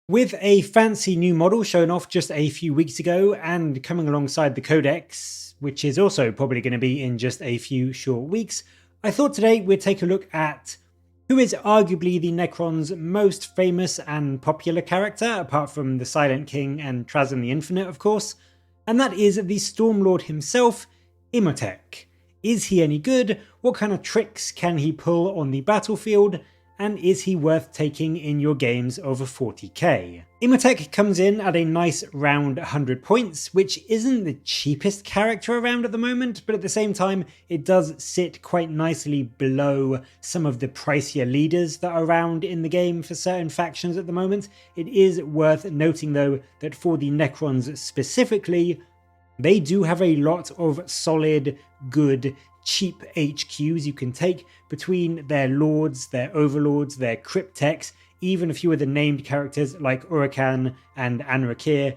With a fancy new model shown off just a few weeks ago and coming alongside the Codex, which is also probably going to be in just a few short weeks, I thought today we'd take a look at who is arguably the Necrons' most famous and popular character, apart from the Silent King and Trazyn the Infinite, of course, and that is the Stormlord himself, Imotekh. Is he any good? What kind of tricks can he pull on the battlefield? And is he worth taking in your games over 40k? Imotekh comes in at a nice round 100 points, which isn't the cheapest character around at the moment, but at the same time it does sit quite nicely below some of the pricier leaders that are around in the game for certain factions at the moment. It is worth noting though that for the Necrons specifically, they do have a lot of solid, good, cheap HQs you can take between their lords, their overlords, their cryptechs, even a few of the named characters like Urakan and Anrakir.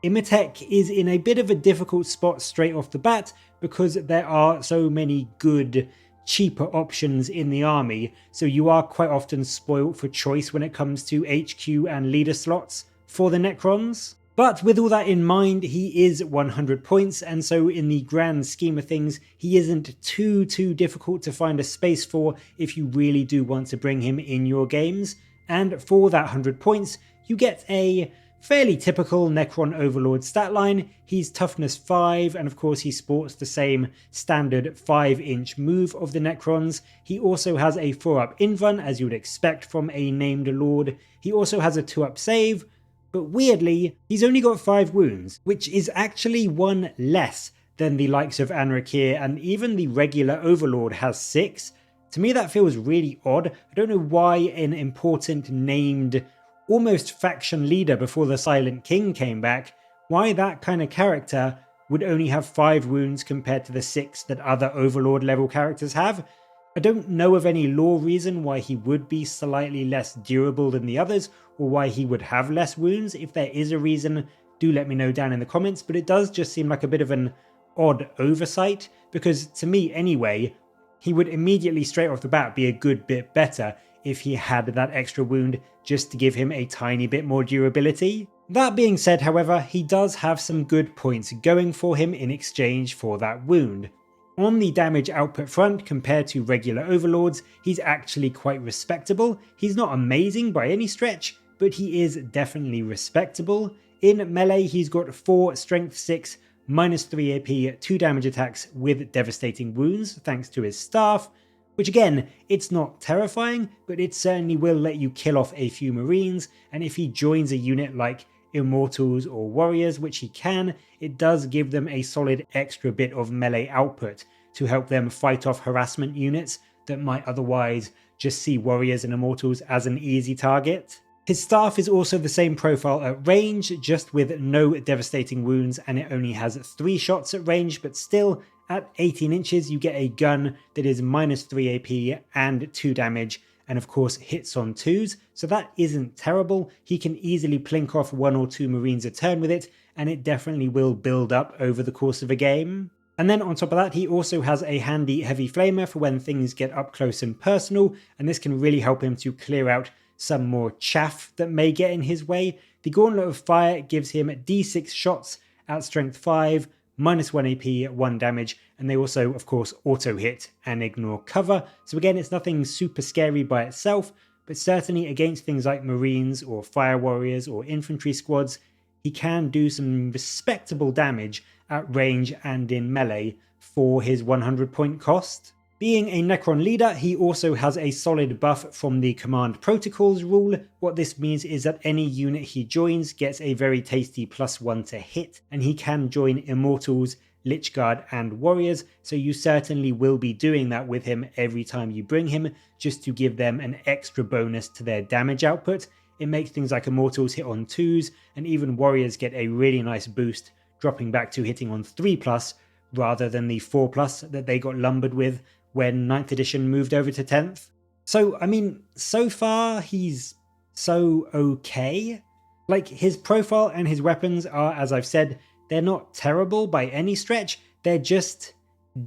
Imotekh is in a bit of a difficult spot straight off the bat because there are so many good, cheaper options in the army, so you are quite often spoilt for choice when it comes to HQ and leader slots for the Necrons. But with all that in mind, he is 100 points, and so in the grand scheme of things, he isn't too difficult to find a space for if you really do want to bring him in your games. And for that 100 points, you get a fairly typical Necron Overlord stat line. He's toughness 5, and of course he sports the same standard 5-inch move of the Necrons. He also has a 4-up invuln, as you would expect from a named lord. He also has a 2-up save, but weirdly, he's only got 5 wounds, which is actually 1 less than the likes of Anrakir, and even the regular Overlord has 6. To me that feels really odd. I don't know why an important named, almost faction leader before the Silent King came back, why that kind of character would only have 5 wounds compared to the 6 that other Overlord level characters have. I don't know of any lore reason why he would be slightly less durable than the others, or why he would have less wounds. If there is a reason, do let me know down in the comments, but it does just seem like a bit of an odd oversight, because to me anyway, he would immediately straight off the bat be a good bit better if he had that extra wound just to give him a tiny bit more durability. That being said, however, he does have some good points going for him in exchange for that wound. On the damage output front, compared to regular overlords, he's actually quite respectable. He's not amazing by any stretch, but he is definitely respectable. In melee, he's got 4 strength 6, -3 AP, 2 damage attacks with devastating wounds thanks to his staff, which again, it's not terrifying, but it certainly will let you kill off a few marines, and if he joins a unit like Immortals or Warriors, which he can, it does give them a solid extra bit of melee output to help them fight off harassment units that might otherwise just see Warriors and Immortals as an easy target. His staff is also the same profile at range, just with no devastating wounds, and it only has 3 shots at range, but still, at 18 inches you get a gun that is -3 AP and 2 damage, and of course hits on 2s, so that isn't terrible. He can easily plink off 1 or 2 marines a turn with it, and it definitely will build up over the course of a game. And then on top of that, he also has a handy heavy flamer for when things get up close and personal, and this can really help him to clear out some more chaff that may get in his way. The Gauntlet of Fire gives him D6 shots at strength 5, -1 AP, 1 damage, and they also, of course, auto-hit and ignore cover. So again, it's nothing super scary by itself, but certainly against things like Marines or Fire Warriors or Infantry squads, he can do some respectable damage at range and in melee for his 100 point cost. Being a Necron leader, he also has a solid buff from the Command Protocols rule. What this means is that any unit he joins gets a very tasty +1 to hit, and he can join Immortals, Lichguard and Warriors, so you certainly will be doing that with him every time you bring him, just to give them an extra bonus to their damage output. It makes things like Immortals hit on 2s, and even Warriors get a really nice boost, dropping back to hitting on 3+, rather than the 4+ that they got lumbered with when 9th edition moved over to 10th. So, I mean, so far he's so okay. Like, his profile and his weapons are, as I've said, they're not terrible by any stretch, they're just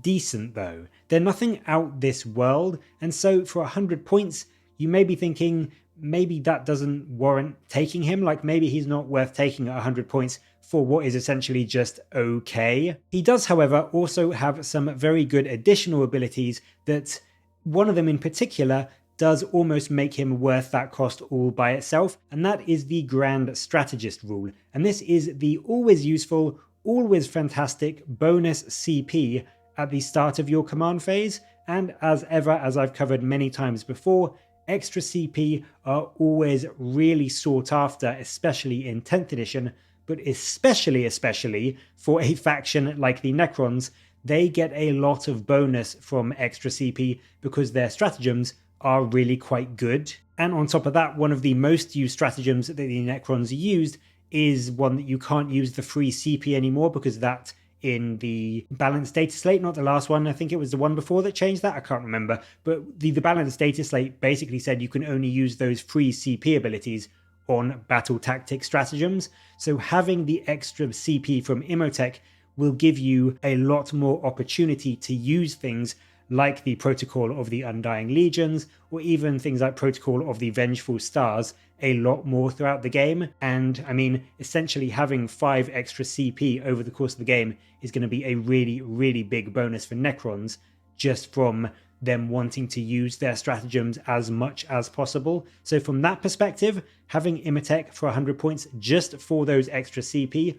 decent though. They're nothing out this world, and so for 100 points, you may be thinking, maybe that doesn't warrant taking him. Like, maybe he's not worth taking at 100 points for what is essentially just okay. He does, however, also have some very good additional abilities that, one of them in particular, does almost make him worth that cost all by itself, and that is the Grand Strategist rule. And this is the always useful, always fantastic bonus CP at the start of your command phase, and as ever, as I've covered many times before, extra CP are always really sought after, especially in 10th edition, but especially for a faction like the Necrons. They get a lot of bonus from extra CP because their stratagems are really quite good. And on top of that, one of the most used stratagems that the Necrons used is one that you can't use the free CP anymore, because that in the balanced data slate, not the last one, I think it was the one before that changed that, I can't remember, but the balanced data slate basically said you can only use those free CP abilities on battle tactic stratagems. So having the extra CP from Imotekh will give you a lot more opportunity to use things like the Protocol of the Undying Legions, or even things like Protocol of the Vengeful Stars, a lot more throughout the game. And I mean, essentially having 5 extra CP over the course of the game is going to be a really big bonus for Necrons, just from them wanting to use their stratagems as much as possible. So from that perspective, having Imotekh for 100 points just for those extra CP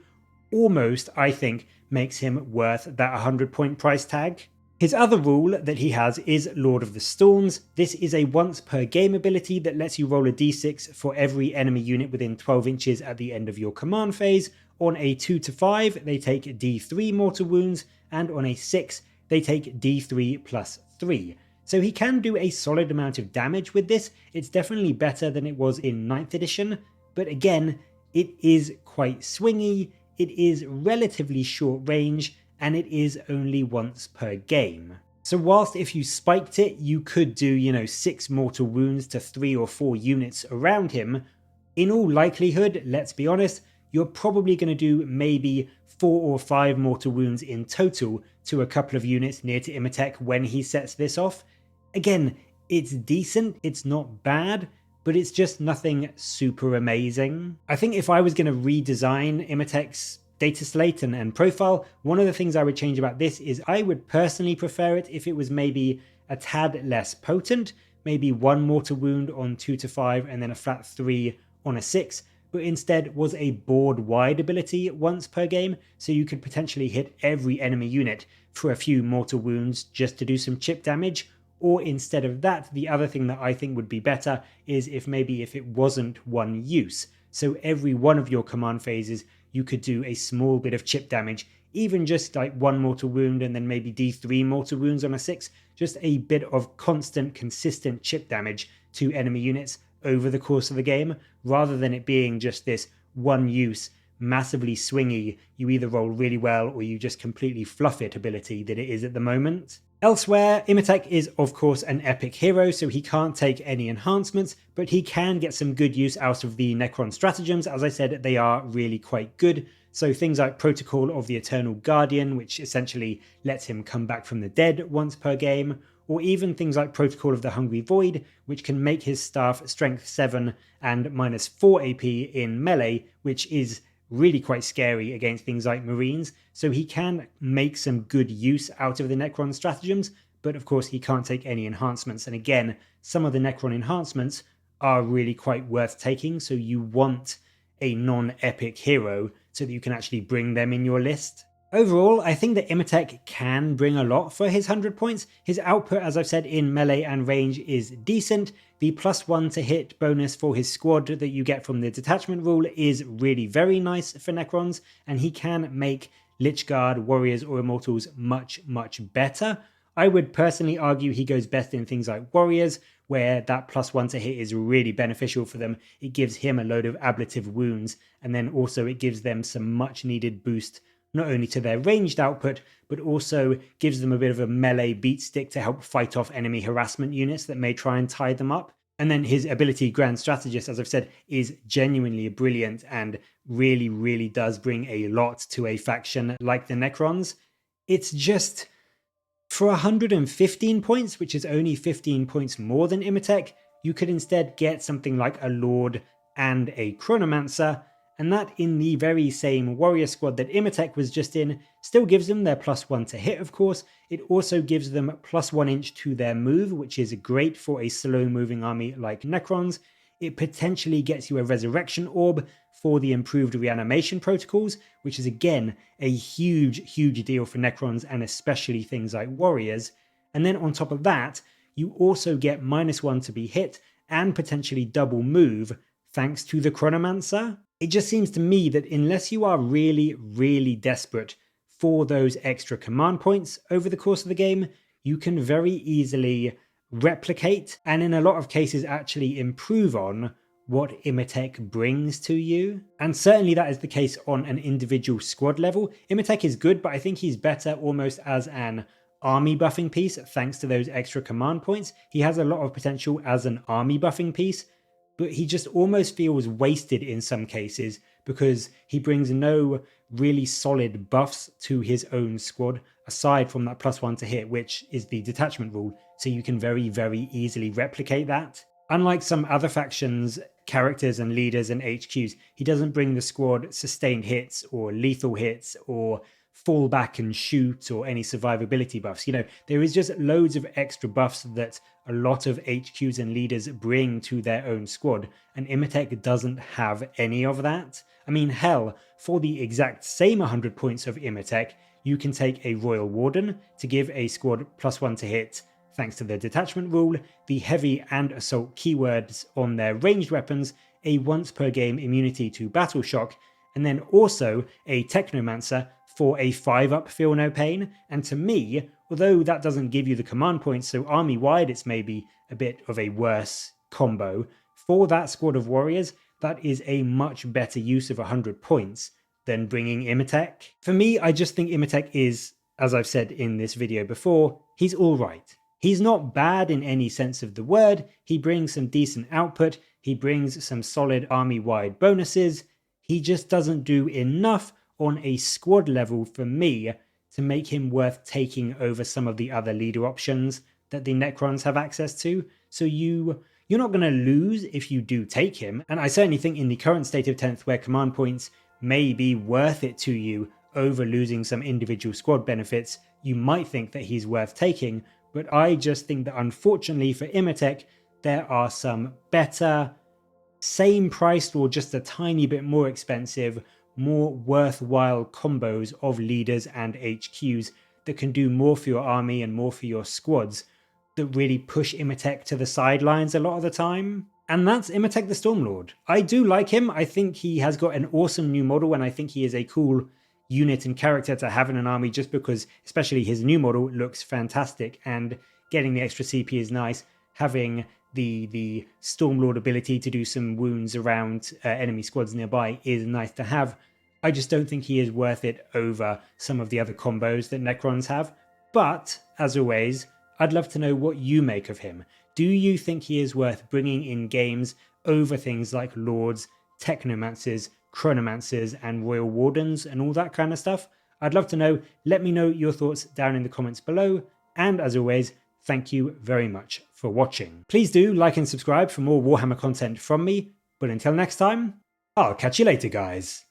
almost, I think, makes him worth that 100 point price tag. His other rule that he has is Lord of the Storms. This is a once per game ability that lets you roll a d6 for every enemy unit within 12 inches at the end of your command phase. On a 2 to 5, they take d3 mortal wounds, and on a 6, they take d3 plus 3. So he can do a solid amount of damage with this. It's definitely better than it was in 9th edition, but again, it is quite swingy, it is relatively short range, and it is only once per game. So whilst if you spiked it, you could do, 6 mortal wounds to 3 or 4 units around him, in all likelihood, let's be honest, you're probably going to do maybe 4 or 5 mortal wounds in total to a couple of units near to Imotekh when he sets this off. Again, it's decent, it's not bad, but it's just nothing super amazing. I think if I was going to redesign Imotech's data slate and profile, one of the things I would change about this is I would personally prefer it if it was maybe a tad less potent, maybe 1 mortal wound on 2 to 5 and then a flat 3 on a 6, but instead was a board-wide ability once per game, so you could potentially hit every enemy unit for a few mortal wounds just to do some chip damage. Or instead of that, the other thing that I think would be better is if it wasn't one use. So every one of your command phases, you could do a small bit of chip damage, even just like 1 mortal wound and then maybe d3 mortal wounds on a 6, just a bit of constant, consistent chip damage to enemy units over the course of the game, rather than it being just this one use, massively swingy, you either roll really well or you just completely fluff it ability that it is at the moment. Elsewhere, Imotekh is of course an epic hero, so he can't take any enhancements, but he can get some good use out of the Necron stratagems. As I said, they are really quite good. So things like Protocol of the Eternal Guardian, which essentially lets him come back from the dead once per game, or even things like Protocol of the Hungry Void, which can make his staff strength 7 and -4 AP in melee, which is really quite scary against things like Marines. So he can make some good use out of the Necron stratagems, but of course he can't take any enhancements. And again, some of the Necron enhancements are really quite worth taking, so you want a non-epic hero so that you can actually bring them in your list. Overall, I think that Imotekh can bring a lot for his 100 points. His output, as I've said, in melee and range is decent. The +1 to hit bonus for his squad that you get from the detachment rule is really very nice for Necrons, and he can make Lich Guard, Warriors or Immortals much better. I would personally argue he goes best in things like Warriors, where that +1 to hit is really beneficial for them. It gives him a load of ablative wounds, and then also it gives them some much needed boost not only to their ranged output, but also gives them a bit of a melee beat stick to help fight off enemy harassment units that may try and tie them up. And then his ability Grand Strategist, as I've said, is genuinely brilliant and really does bring a lot to a faction like the Necrons. It's just, for 115 points, which is only 15 points more than Imotekh, you could instead get something like a Lord and a Chronomancer, and that in the very same warrior squad that Imotekh was just in still gives them their +1 to hit, of course. It also gives them +1 inch to their move, which is great for a slow moving army like Necrons. It potentially gets you a Resurrection Orb for the improved reanimation protocols, which is again a huge deal for Necrons and especially things like warriors. And then on top of that, you also get -1 to be hit and potentially double move thanks to the Chronomancer. It just seems to me that unless you are really desperate for those extra command points over the course of the game, you can very easily replicate and in a lot of cases actually improve on what Imotekh brings to you. And certainly that is the case on an individual squad level. Imotekh is good, but I think he's better almost as an army buffing piece thanks to those extra command points. He has a lot of potential as an army buffing piece, but he just almost feels wasted in some cases because he brings no really solid buffs to his own squad aside from that +1 to hit, which is the detachment rule, so you can very easily replicate that. Unlike some other factions, characters and leaders and HQs, he doesn't bring the squad sustained hits or lethal hits or fall back and shoot or any survivability buffs. You know, there is just loads of extra buffs that a lot of HQs and leaders bring to their own squad, and Imotekh doesn't have any of that. I mean, hell, for the exact same 100 points of Imotekh, you can take a Royal Warden to give a squad +1 to hit thanks to the detachment rule, the heavy and assault keywords on their ranged weapons, a once per game immunity to battle shock, and then also a Technomancer for a 5-up feel no pain. And to me, although that doesn't give you the command points, so army wide it's maybe a bit of a worse combo, for that squad of warriors, that is a much better use of 100 points than bringing Imotekh. For me, I just think Imotekh is, as I've said in this video before, he's alright. He's not bad in any sense of the word, he brings some decent output, he brings some solid army-wide bonuses, he just doesn't do enough on a squad level for me to make him worth taking over some of the other leader options that the Necrons have access to. So you're not going to lose if you do take him, and I certainly think in the current state of 10th where command points may be worth it to you over losing some individual squad benefits, you might think that he's worth taking, but I just think that unfortunately for Imotekh, there are some better, same priced or just a tiny bit more expensive, more worthwhile combos of leaders and HQs that can do more for your army and more for your squads that really push Imotekh to the sidelines a lot of the time. And that's Imotekh the Stormlord. I do like him. I think he has got an awesome new model, and I think he is a cool unit and character to have in an army just because especially his new model looks fantastic, and getting the extra CP is nice. Having the Stormlord ability to do some wounds around enemy squads nearby is nice to have. I just don't think he is worth it over some of the other combos that Necrons have. But, as always, I'd love to know what you make of him. Do you think he is worth bringing in games over things like Lords, Technomancers, Chronomancers, and Royal Wardens, and all that kind of stuff? I'd love to know. Let me know your thoughts down in the comments below. And as always, thank you very much for watching. Please do like and subscribe for more Warhammer content from me. But until next time, I'll catch you later, guys.